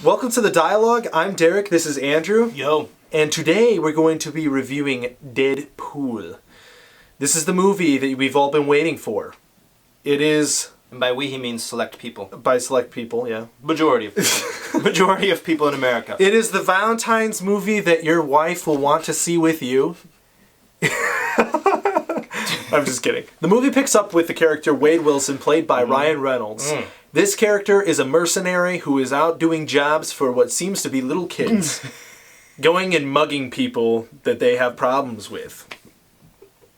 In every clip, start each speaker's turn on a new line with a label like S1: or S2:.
S1: Welcome to the dialogue. I'm Derek. This is Andrew.
S2: Yo.
S1: And today we're going to be reviewing Deadpool. This is the movie that we've all been waiting for. It is...
S2: And by we, he means select people.
S1: By select people, yeah.
S2: Majority of people. Majority of people in America.
S1: It is the Valentine's movie that your wife will want to see with you. I'm just kidding. The movie picks up with the character Wade Wilson, played by Ryan Reynolds. This character is a mercenary who is out doing jobs for what seems to be little kids. Going and mugging people that they have problems with.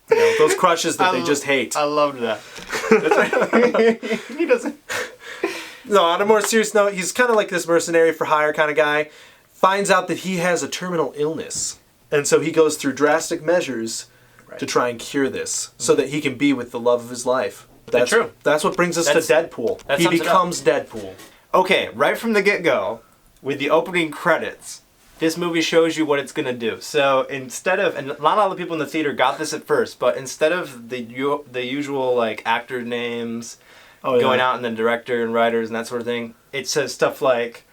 S1: You know, those crushes that they just hate.
S2: I loved that. That's right. He doesn't...
S1: No, on a more serious note, he's kind of like this mercenary for hire kind of guy. Finds out that he has a terminal illness. And so he goes through drastic measures to try and cure this, so that he can be with the love of his life. That's true. That's what brings us to Deadpool. He becomes Deadpool.
S2: Okay, right from the get-go, with the opening credits, this movie shows you what it's going to do. So instead of, and not all the people in the theater got this at first, but instead of the usual like actor names going out and then director and writers and that sort of thing, it says stuff like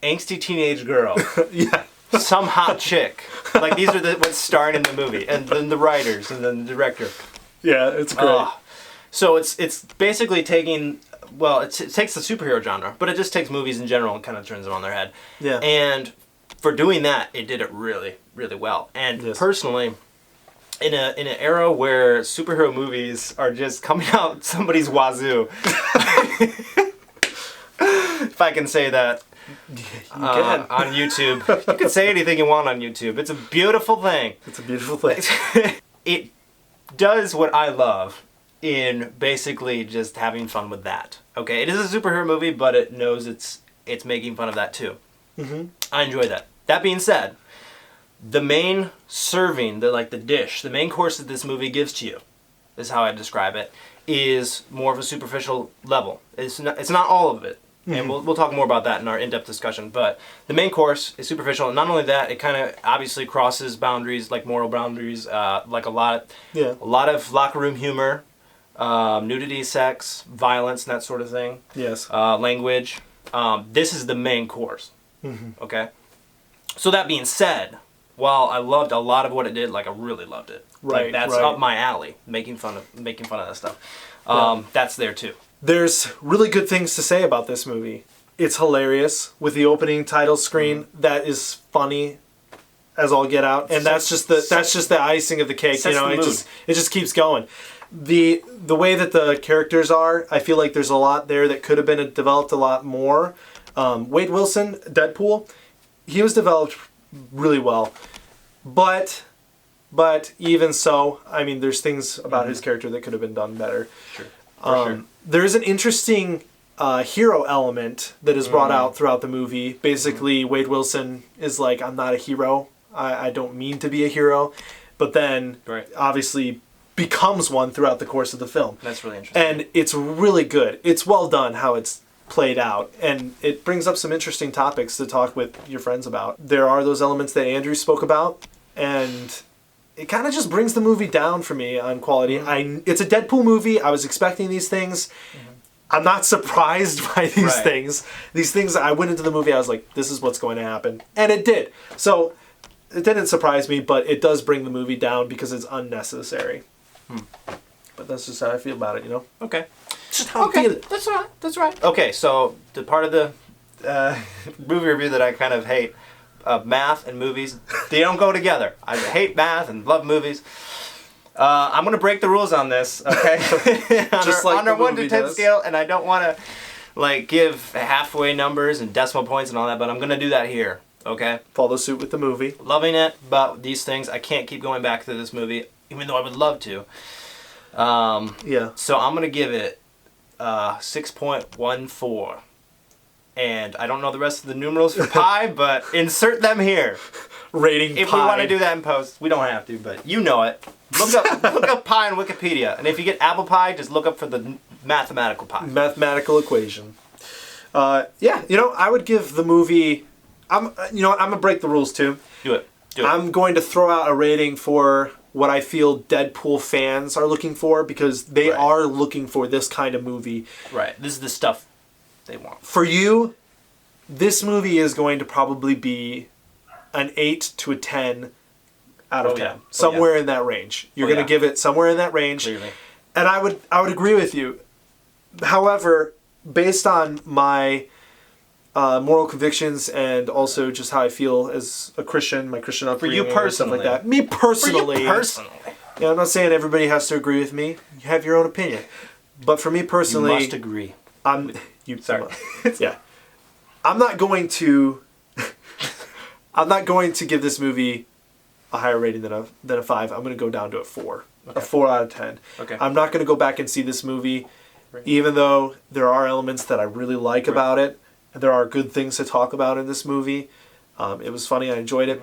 S2: angsty teenage girl.
S1: Yeah.
S2: Some hot chick. Like, these are what's starring in the movie. And then the writers, and then the director.
S1: Yeah, it's great.
S2: So it's basically taking... Well, it takes the superhero genre, but it just takes movies in general and kind of turns them on their head.
S1: Yeah.
S2: And for doing that, it did it really, really well. And personally, in an era where superhero movies are just coming out somebody's wazoo... if I can say that... on YouTube. You can say anything you want on YouTube. It's a beautiful thing.
S1: It's a beautiful thing.
S2: It does what I love in basically just having fun with that. Okay, it is a superhero movie, but it knows it's making fun of that too. I enjoy that. That being said, the main serving, the dish, the main course that this movie gives to you, is how I describe it, is more of a superficial level. It's not all of it. And we'll talk more about that in our in-depth discussion. But the main course is superficial. And not only that, it kind of obviously crosses boundaries, like moral boundaries, like a lot of locker room humor, nudity, sex, violence, and that sort of thing.
S1: Yes.
S2: Language. This is the main course. Okay? So that being said, while I loved a lot of what it did, I really loved it.
S1: Right.
S2: That's up my alley, making fun of that stuff. That's there too.
S1: There's really good things to say about this movie. It's hilarious with the opening title screen. That is funny as all get out, and that's just the icing of the cake. You know, it just keeps going. The way that the characters are, I feel like there's a lot there that could have been developed a lot more. Wade Wilson, Deadpool, he was developed really well, but even so, I mean, there's things about his character that could have been done better.
S2: Sure. Sure.
S1: There's an interesting hero element that is brought out throughout the movie. Basically, Wade Wilson is like, I'm not a hero. I don't mean to be a hero. But then, obviously, becomes one throughout the course of the film.
S2: That's really interesting.
S1: And it's really good. It's well done how it's played out. And it brings up some interesting topics to talk with your friends about. There are those elements that Andrew spoke about. And... it kind of just brings the movie down for me on quality. It's a Deadpool movie. I was expecting these things. I'm not surprised by these things. These things, I went into the movie, I was like, this is what's going to happen. And it did. So it didn't surprise me, but it does bring the movie down because it's unnecessary. But that's just how I feel about it, you know?
S2: Okay.
S1: Just how I feel it.
S2: That's right. Okay, so the part of the movie review that I kind of hate, math and movies, they don't go together. I hate math and love movies. I'm going to break the rules on this, okay? on our 1 to 10 scale, and I don't want to give halfway numbers and decimal points and all that, but I'm going to do that here, okay?
S1: Follow suit with the movie.
S2: Loving it, but these things, I can't keep going back to this movie, even though I would love to. So I'm going to give it 6.14. And I don't know the rest of the numerals for pi, but insert them here.
S1: Rating
S2: if
S1: pi.
S2: we want to do that in post, we don't have to, but you know it. Look up pi on Wikipedia, and if you get apple pie, just look up for the mathematical pi.
S1: Mathematical equation. I would give the movie. I'm gonna break the rules too.
S2: Do it.
S1: I'm going to throw out a rating for what I feel Deadpool fans are looking for, because they are looking for this kind of movie.
S2: Right. This is the stuff they want.
S1: For you, this movie is going to probably be an 8 to a 10 out of 10. Somewhere in that range. You're going to give it somewhere in that range.
S2: Clearly.
S1: And I would agree with you. However, based on my moral convictions and also just how I feel as a Christian, my Christian upbringing,
S2: For you personally.
S1: stuff like that. Me personally.
S2: For you personally.
S1: I'm not saying everybody has to agree with me. You have your own opinion. But for me personally,
S2: You must agree.
S1: Sorry. Yeah. I'm not going to give this movie a higher rating than a 5. I'm going to go down to a 4. Okay. A 4 out of 10.
S2: Okay.
S1: I'm not going to go back and see this movie, even though there are elements that I really like about it. And there are good things to talk about in this movie. It was funny. I enjoyed it.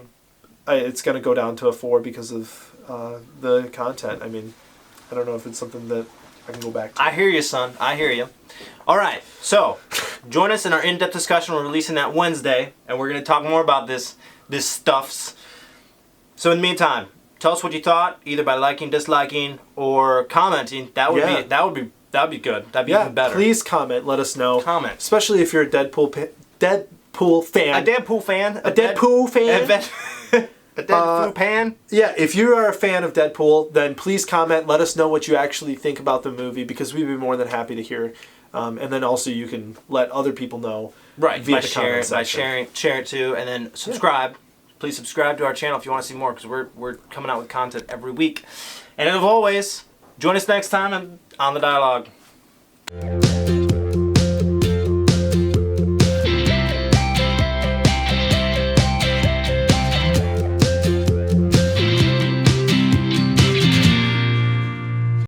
S1: It's going to go down to a 4 because of the content. I mean, I don't know if it's something that I can go back to.
S2: I hear you, son. I hear you. All right. So, join us in our in-depth discussion. We're releasing that Wednesday, and we're going to talk more about this stuffs. So, in the meantime, tell us what you thought, either by liking, disliking, or commenting. That would be good. That'd be even better.
S1: Please comment. Let us know.
S2: Comment,
S1: especially if you're a Deadpool fan.
S2: A Deadpool fan.
S1: A Deadpool fan.
S2: A Deadpool fan.
S1: Yeah, if you are a fan of Deadpool, then please comment. Let us know what you actually think about the movie, because we'd be more than happy to hear. And then also you can let other people know.
S2: Right.
S1: Via
S2: By
S1: the comment section.
S2: share it too, and then subscribe. Yeah. Please subscribe to our channel if you want to see more, because we're coming out with content every week. And as always, join us next time on The Dialogue.